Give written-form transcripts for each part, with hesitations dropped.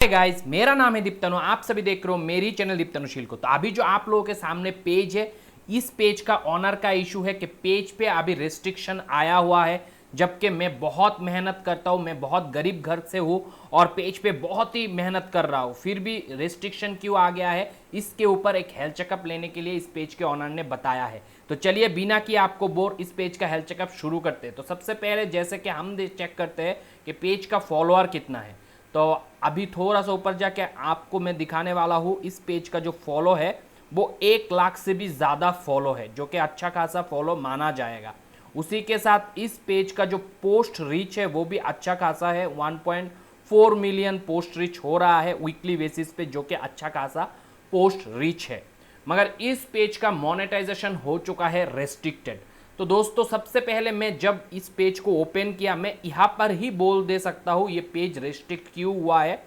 Guys, मेरा नाम है दीप्तनु। आप सभी देख रहे हो मेरी चैनल दीप्तनुशील को। तो अभी जो आप लोगों के सामने पेज है, इस पेज का ऑनर का इशू है कि पेज पे अभी रिस्ट्रिक्शन आया हुआ है। जबकि मैं बहुत मेहनत करता हूं, मैं बहुत गरीब घर से हूं और पेज पे बहुत ही मेहनत कर रहा हूं, फिर भी रिस्ट्रिक्शन क्यों आ गया है, इसके ऊपर एक हेल्थ चेकअप लेने के लिए इस पेज के ऑनर ने बताया है। तो चलिए बिना किए आपको बोर इस पेज का हेल्थ चेकअप शुरू करते हैं। तो सबसे पहले जैसे कि हम चेक करते हैं कि पेज का फॉलोअर कितना है, तो अभी थोड़ा सा ऊपर जाके आपको मैं दिखाने वाला हूँ। इस पेज का जो फॉलो है वो 1 लाख से भी ज़्यादा फॉलो है, जो कि अच्छा खासा फॉलो माना जाएगा। उसी के साथ इस पेज का जो पोस्ट रीच है वो भी अच्छा खासा है, 1.4 मिलियन पोस्ट रीच हो रहा है वीकली बेसिस पे, जो कि अच्छा खासा पोस्ट रीच है। मगर इस पेज का मोनेटाइजेशन हो चुका है रेस्ट्रिक्टेड। तो दोस्तों सबसे पहले मैं जब इस पेज को ओपन किया, मैं यहां पर ही बोल दे सकता हूं ये पेज रेस्ट्रिक्ट क्यों हुआ है।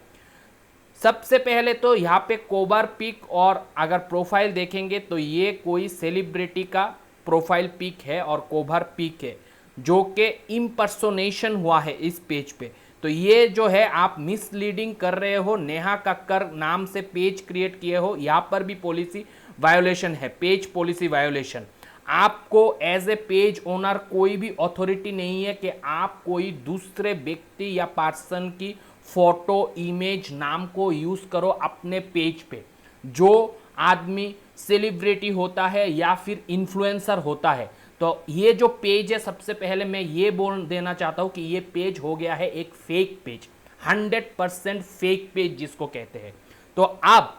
सबसे पहले तो यहाँ पे कोबर पिक, और अगर प्रोफाइल देखेंगे तो ये कोई सेलिब्रिटी का प्रोफाइल पिक है और कोबर पिक है, जो कि इम्पर्सोनेशन हुआ है इस पेज पे। तो ये जो है आप मिसलीडिंग कर रहे हो, नेहा कक्कर नाम से पेज क्रिएट किए हो, यहाँ पर भी पॉलिसी वायोलेशन है, पेज पॉलिसी वायोलेशन। आपको एज ए पेज ओनर कोई भी अथॉरिटी नहीं है कि आप कोई दूसरे व्यक्ति या पर्सन की फोटो, इमेज, नाम को यूज करो अपने पेज पे। जो आदमी सेलिब्रिटी होता है या फिर इन्फ्लुएंसर होता है, तो ये जो पेज है, सबसे पहले मैं ये बोल देना चाहता हूं कि ये पेज हो गया है एक फेक पेज, 100% फेक पेज जिसको कहते हैं। तो अब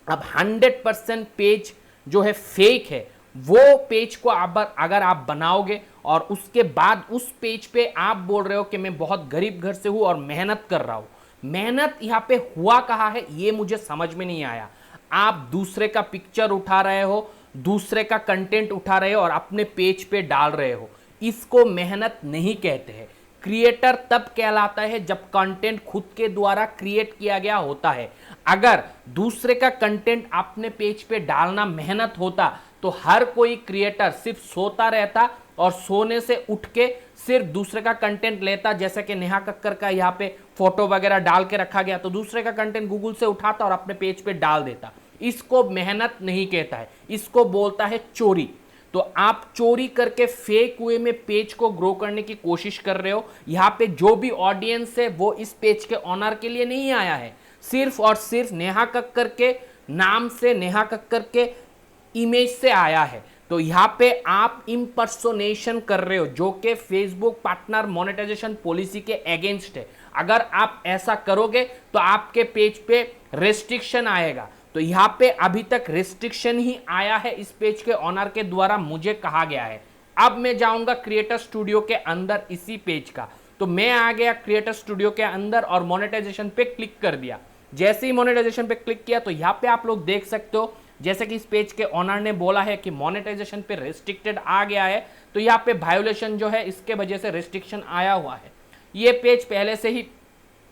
100% पेज जो है फेक है, वो पेज को अगर आप बनाओगे और उसके बाद उस पेज पे आप बोल रहे हो कि मैं बहुत गरीब घर से हूं और मेहनत कर रहा हूं, मेहनत यहां पे हुआ कहां है ये मुझे समझ में नहीं आया। आप दूसरे का पिक्चर उठा रहे हो, दूसरे का कंटेंट उठा रहे हो और अपने पेज पे डाल रहे हो, इसको मेहनत नहीं कहते हैं। क्रिएटर तब कहलाता है जब कंटेंट खुद के द्वारा क्रिएट किया गया होता है। अगर दूसरे का कंटेंट अपने पेज पे डालना मेहनत होता तो हर कोई क्रिएटर सिर्फ सोता रहता और सोने से उठ के सिर्फ दूसरे का कंटेंट लेता, जैसे कि नेहा कक्कर का यहाँ पे फोटो वगैरह डाल के रखा गया, तो दूसरे का कंटेंट गूगल से उठाता और अपने पेज पे डाल देता। इसको मेहनत नहीं कहता है, इसको बोलता है चोरी। तो आप चोरी करके फेक वे में पेज को ग्रो करने की कोशिश कर रहे हो। यहाँ पे जो भी ऑडियंस है वो इस पेज के ऑनर के लिए नहीं आया है, सिर्फ और सिर्फ नेहा कक्कर के नाम से, नेहा कक्कर के इमेज से आया है। तो यहाँ पे आप इम्पर्सोनेशन कर रहे हो, जो कि फेसबुक पार्टनर मोनेटाइजेशन पॉलिसी के अगेंस्ट है। अगर आप ऐसा करोगे तो आपके पेज पे रेस्ट्रिक्शन आएगा। तो यहाँ पे अभी तक रेस्ट्रिक्शन ही आया है इस पेज के ऑनर के द्वारा, मुझे कहा गया है। अब मैं जाऊंगा क्रिएटर स्टूडियो के अंदर इसी पेज का। तो मैं आ गया क्रिएटर स्टूडियो के अंदर और मोनेटाइजेशन पे क्लिक कर दिया। जैसे ही मोनेटाइजेशन पे क्लिक किया तो यहाँ पे आप लोग देख सकते हो, जैसे कि इस पेज के ऑनर ने बोला है कि मोनेटाइजेशन पे रेस्ट्रिक्टेड आ गया है। तो यहाँ पे वायोलेशन जो है इसके वजह से रेस्ट्रिक्शन आया हुआ है। ये पेज पहले से ही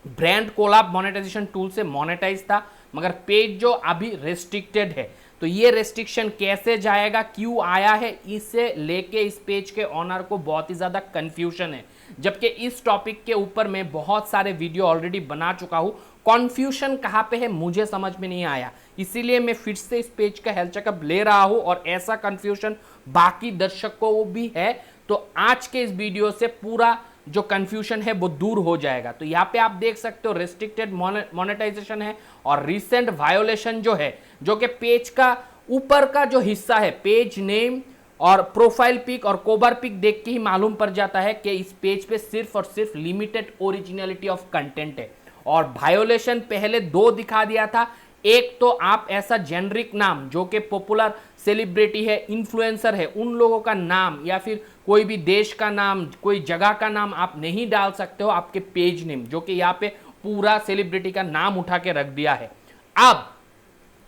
ब्रांड कोलैब मोनेटाइजेशन टूल से मोनेटाइज था, मगर पेज जो अभी रेस्ट्रिक्टेड है। तो ये रेस्ट्रिक्शन कैसे जाएगा, क्यों आया है, इसे लेके इस पेज के ऑनर को बहुत ही ज़्यादा कन्फ्यूजन है। जबकि इस टॉपिक के ऊपर मैं बहुत सारे वीडियो ऑलरेडी बना चुका हूँ। कॉन्फ्यूजन कहाँ पे है मुझे समझ में नहीं आया, इसीलिए मैं फिर से इस पेज का हेल्थ चेकअप ले रहा हूँ और ऐसा कन्फ्यूजन बाकी दर्शकों को भी है। तो आज के इस वीडियो से पूरा जो कंफ्यूजन है वो दूर हो जाएगा। तो यहाँ पे आप देख सकते हो रेस्ट्रिक्टेड मोनेटाइजेशन है और रिसेंट वायोलेशन जो है, जो कि पेज का ऊपर का जो हिस्सा है, पेज नेम और प्रोफाइल पिक और कोबर पिक देख के ही मालूम पड़ जाता है कि इस पेज पे सिर्फ और सिर्फ लिमिटेड ओरिजिनलिटी ऑफ कंटेंट है। और वायोलेशन पहले 2 दिखा दिया था। एक तो आप ऐसा जेनरिक नाम, जो कि पॉपुलर सेलिब्रिटी है, इन्फ्लुएंसर है, उन लोगों का नाम या फिर कोई भी देश का नाम, कोई जगह का नाम आप नहीं डाल सकते हो आपके पेज नेम, जो कि यहाँ पे पूरा सेलिब्रिटी का नाम उठा के रख दिया है। अब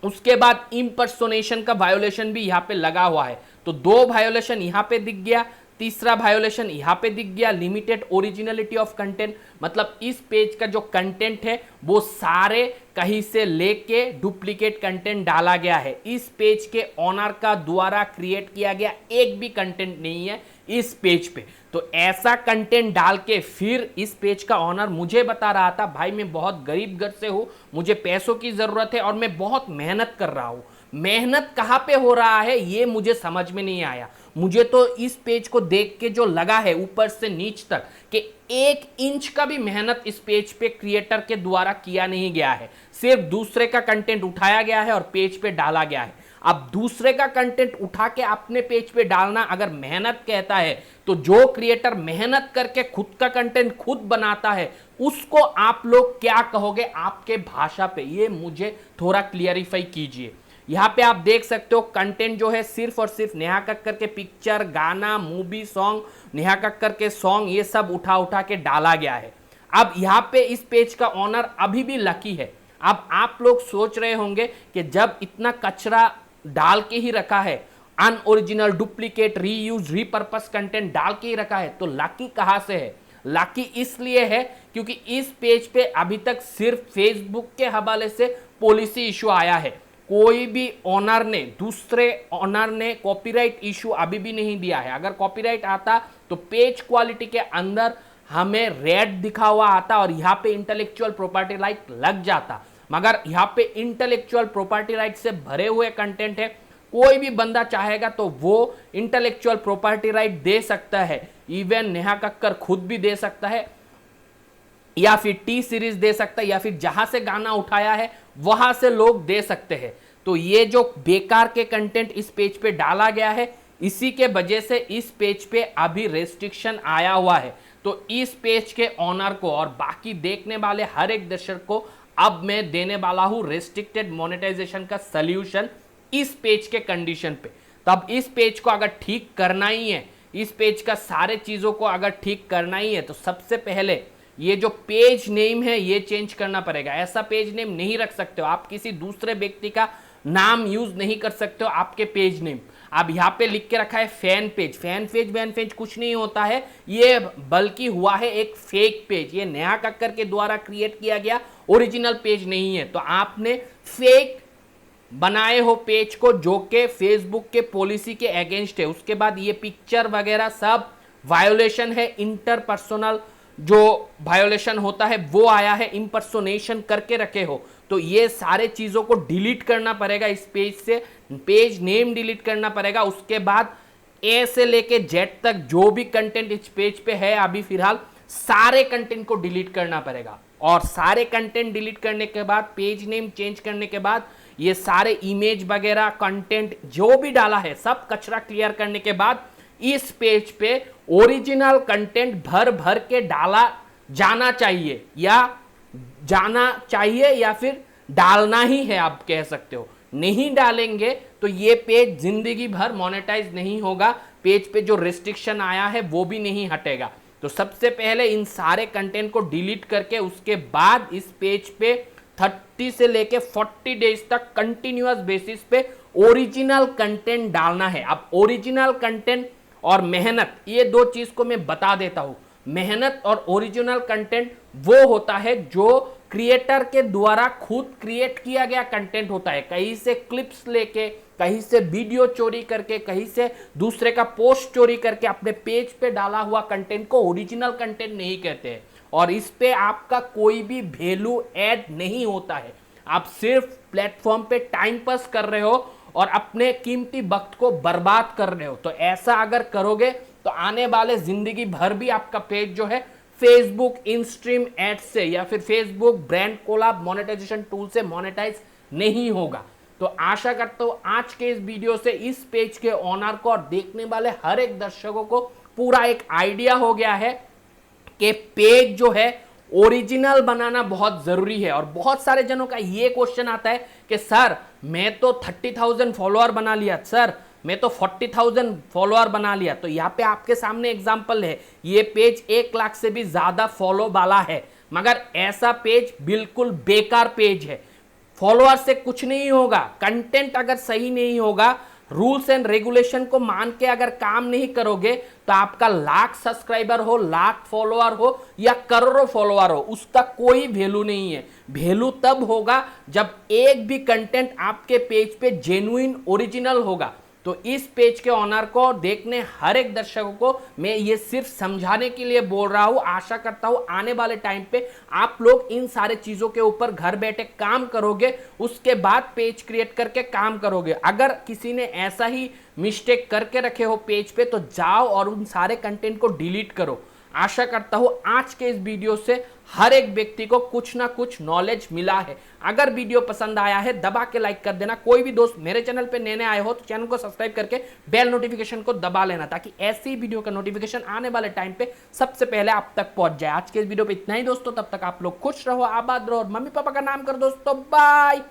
उसके बाद इम्पर्सोनेशन का वायोलेशन भी यहाँ पे लगा हुआ है। तो 2 वायोलेशन यहाँ पे दिख गया। तीसरा वायोलेशन यहां पे दिख गया, लिमिटेड ओरिजिनलिटी ऑफ कंटेंट, मतलब इस पेज का जो कंटेंट है वो सारे कहीं से लेके डुप्लीकेट कंटेंट डाला गया है। इस पेज के ऑनर का द्वारा क्रिएट किया गया एक भी कंटेंट नहीं है इस पेज पे। तो ऐसा कंटेंट डाल के फिर इस पेज का ऑनर मुझे बता रहा था, भाई मैं बहुत गरीब घर से हूं, मुझे पैसों की जरूरत है और मैं बहुत मेहनत कर रहा हूं। मेहनत कहां पे हो रहा है ये मुझे समझ में नहीं आया। मुझे तो इस पेज को देख के जो लगा है ऊपर से नीच तक कि 1 इंच का भी मेहनत इस पेज पे क्रिएटर के द्वारा किया नहीं गया है, सिर्फ दूसरे का कंटेंट उठाया गया है और पेज पे डाला गया है। अब दूसरे का कंटेंट उठा के अपने पेज पे डालना अगर मेहनत कहता है, तो जो क्रिएटर मेहनत करके खुद का कंटेंट खुद बनाता है उसको आप लोग क्या कहोगे आपके भाषा पे, ये मुझे थोड़ा क्लियरिफाई कीजिए। यहां पे आप देख सकते हो कंटेंट जो है सिर्फ और सिर्फ नेहा कक्कर के पिक्चर, गाना, मूवी, सॉन्ग, नेहा कक्कर के सॉन्ग, ये सब उठा उठा के डाला गया है। अब यहां पे इस पेज का ऑनर अभी भी लकी है। अब आप लोग सोच रहे होंगे कि जब इतना कचरा डाल के ही रखा है, unoriginal, duplicate, reuse, repurpose content डाल के ही रखा है, तो लकी कहां से है? लकी इसलिए है क्योंकि इस पेज पे अभी तक सिर्फ फेसबुक के हवाले से पॉलिसी इशू आया है। कोई भी ओनर ने, दूसरे ओनर ने कॉपीराइट इशू अभी भी नहीं दिया है। अगर कॉपीराइट आता तो पेज क्वालिटी के अंदर हमें रेड दिखा हुआ आता और यहाँ पे इंटेलेक्चुअल प्रॉपर्टी राइट लग जाता, मगर यहाँ पे इंटेलेक्चुअल प्रॉपर्टी राइट से भरे हुए कंटेंट है। कोई भी बंदा चाहेगा तो वो इंटेलेक्चुअल प्रॉपर्टी राइट दे सकता है, इवन नेहा कक्कर खुद भी दे सकता है, या फिर टी सीरीज दे सकता है, या फिर जहां से गाना उठाया है वहां से लोग दे सकते हैं। तो ये जो बेकार के कंटेंट इस पेज पे डाला गया है, इसी के वजह से इस पेज पे अभी रेस्ट्रिक्शन आया हुआ है। तो इस पेज के ऑनर को और बाकी देखने वाले हर एक दर्शक को अब मैं देने वाला हूं रेस्ट्रिक्टेड मोनेटाइजेशन का सॉल्यूशन इस पेज के कंडीशन पे। तब इस पेज को अगर ठीक करना ही है, इस पेज का सारे चीजों को अगर ठीक करना ही है, तो सबसे पहले ये जो पेज नेम है ये चेंज करना पड़ेगा। ऐसा पेज नेम नहीं रख सकते हो आप, किसी दूसरे व्यक्ति का नाम यूज नहीं कर सकते हो आपके पेज नेम। अब यहाँ पे लिख के रखा है fan page, fan page fan page कुछ नहीं होता है, ये बल्कि हुआ है एक फेक पेज। ये नेहा कक्कर के द्वारा क्रिएट किया गया ओरिजिनल पेज नहीं है। तो आपने फेक बनाए हो पेज को जो कि फेसबुक के पॉलिसी के अगेंस्ट है। उसके बाद ये पिक्चर वगैरह सब वायोलेशन है, इंटरपर्सनल जो वायोलेशन होता है वो आया है, इंपर्सोनेशन करके रखे हो, तो ये सारे चीजों को डिलीट करना पड़ेगा इस पेज से। पेज नेम डिलीट करना पड़ेगा। उसके बाद ए से लेके जेड तक जो भी कंटेंट इस पेज पे है अभी फिलहाल, सारे कंटेंट को डिलीट करना पड़ेगा। और सारे कंटेंट डिलीट करने के बाद, पेज नेम चेंज करने के बाद, ये सारे इमेज वगैरह कंटेंट जो भी डाला है सब कचरा क्लियर करने के बाद इस पेज पे ओरिजिनल कंटेंट भर भर के डाला जाना चाहिए, या फिर डालना ही है आप कह सकते हो। नहीं डालेंगे तो ये पेज जिंदगी भर मोनेटाइज नहीं होगा, पेज पे जो रिस्ट्रिक्शन आया है वो भी नहीं हटेगा। तो सबसे पहले इन सारे कंटेंट को डिलीट करके उसके बाद इस पेज पे 30 से लेके 40 डेज तक कंटिन्यूअस बेसिस पे ओरिजिनल कंटेंट डालना है। अब ओरिजिनल कंटेंट और मेहनत, ये दो चीज को मैं बता देता हूं। मेहनत और ओरिजिनल कंटेंट वो होता है जो क्रिएटर के द्वारा खुद क्रिएट किया गया कंटेंट होता है। कहीं से क्लिप्स लेके, कहीं से वीडियो चोरी करके, कहीं से दूसरे का पोस्ट चोरी करके अपने पेज पे डाला हुआ कंटेंट को ओरिजिनल कंटेंट नहीं कहते हैं। और इस पे आपका कोई भी वैल्यू ऐड नहीं होता है। आप सिर्फ प्लेटफॉर्म पे टाइम पास कर रहे हो और अपने कीमती वक्त को बर्बाद कर रहे हो। तो ऐसा अगर करोगे तो आने वाले जिंदगी भर भी आपका पेज जो है फेसबुक इनस्ट्रीम एड से या फिर Facebook brand collab monetisation tool से मोनेटाइज नहीं होगा। तो आशा करता हूं आज के इस वीडियो से इस पेज के ऑनर को और देखने वाले हर एक दर्शकों को पूरा एक आइडिया हो गया है कि पेज जो है ओरिजिनल बनाना बहुत जरूरी है। और बहुत सारे जनों का ये क्वेश्चन आता है कि सर मैं तो 30,000 फॉलोअर बना लिया, सर मैं तो 40,000 फॉलोअर बना लिया। तो यहाँ पे आपके सामने एग्जांपल है, ये पेज 1 लाख से भी ज्यादा फॉलो वाला है, मगर ऐसा पेज बिल्कुल बेकार पेज है। फॉलोअर से कुछ नहीं होगा, कंटेंट अगर सही नहीं होगा रूल्स एंड रेगुलेशन को मान के अगर काम नहीं करोगे तो आपका लाख सब्सक्राइबर हो, लाख फॉलोअर हो या करोड़ों फॉलोअर हो, उसका कोई वैल्यू नहीं है। वैल्यू तब होगा जब एक भी कंटेंट आपके पेज पे जेन्युइन ओरिजिनल होगा। तो इस पेज के ऑनर को देखने हर एक दर्शकों को मैं ये सिर्फ समझाने के लिए बोल रहा हूं। आशा करता हूं आने वाले टाइम पे आप लोग इन सारे चीजों के ऊपर घर बैठे काम करोगे, उसके बाद पेज क्रिएट करके काम करोगे। अगर किसी ने ऐसा ही मिस्टेक करके रखे हो पेज पे तो जाओ और उन सारे कंटेंट को डिलीट करो। आशा करता हूं आज के इस वीडियो से हर एक व्यक्ति को कुछ ना कुछ नॉलेज मिला है। अगर वीडियो पसंद आया है दबा के लाइक कर देना। कोई भी दोस्त मेरे चैनल पे नए आए हो तो चैनल को सब्सक्राइब करके बेल नोटिफिकेशन को दबा लेना, ताकि ऐसी वीडियो का नोटिफिकेशन आने वाले टाइम पे सबसे पहले आप तक पहुंच जाए। आज के इस वीडियो पे इतना ही दोस्तों, तब तक आप लोग खुश रहो, आबाद रहो और मम्मी पापा का नाम करो दोस्तों। बाय।